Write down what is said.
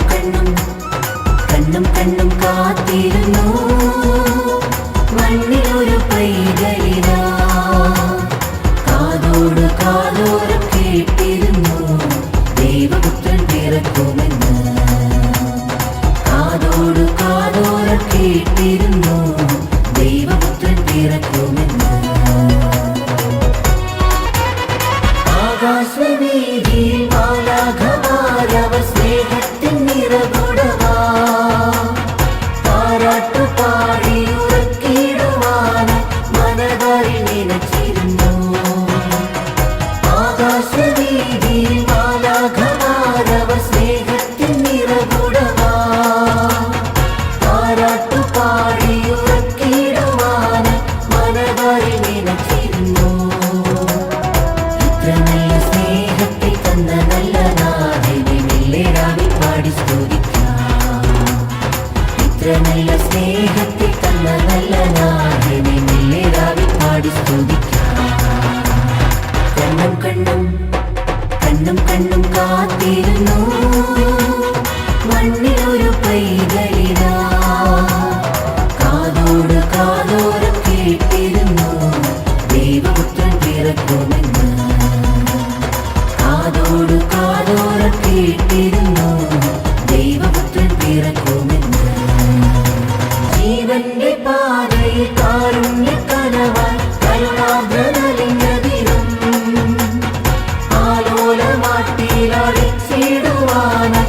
കണ്ണും കണ്ണും കാത്തിരുന്നു മണ്ണിലൊരു പൈതലിനാ കാതോട് കാതോരം കേട്ടിരുന്നു ദൈവപുത്രൻ പിറക്കുമെന്ന് കാതോട് കാതോരം കേട്ടിരുന്നു ദൈവപുത്രൻ പിറക്കുമെന്ന് ആകാശവീതിയിൽ മാലാഖമാരവർ സ്നേഹത്തിൻ നിറകുടമാ താരാട്ടുപാടി ഉറക്കിടുവാനായി മനതാരിൽ നനച്ചിരുന്നു ആകാശവീതിയിൽ മാലാഖമാരവർ സ്നേഹത്തിൻ നിറകുടമാ താരാട്ടുപാടി ഉറക്കിടുവാനായി മനതാരിൽ നനച്ചിരുന്നു നല്ല സ്നേഹത്തെ തന്ന നല്ല നാഥനെ മെല്ലേരാവിൽ പാടി സ്തുതിക്കാം ഇത്ര നല്ല സ്നേഹത്തെ തന്ന നല്ല നാഥനെ മെല്ലേരാവിൽ പാടി സ്തുതിക്കാം കണ്ണും കാത്തിരുന്നു മണ്ണിലൊരു പൈതലിനാ കാതോട് കാതോരം കേട്ടിരുന്നു ദൈവപുത്രൻ പിറക്കുമെന്ന് കാതോട് കാതോരം കേട്ടിരുന്നു ദൈവപുത്രൻ പിറക്കുമെന്ന് ജീവന്റെ പാതയിൽ കാരുണ്യ കനവായി കരുണാദ്രനലിഞ്ഞതിനും ആലോലമാട്ടിയിലടിച്ചിടുവാനായി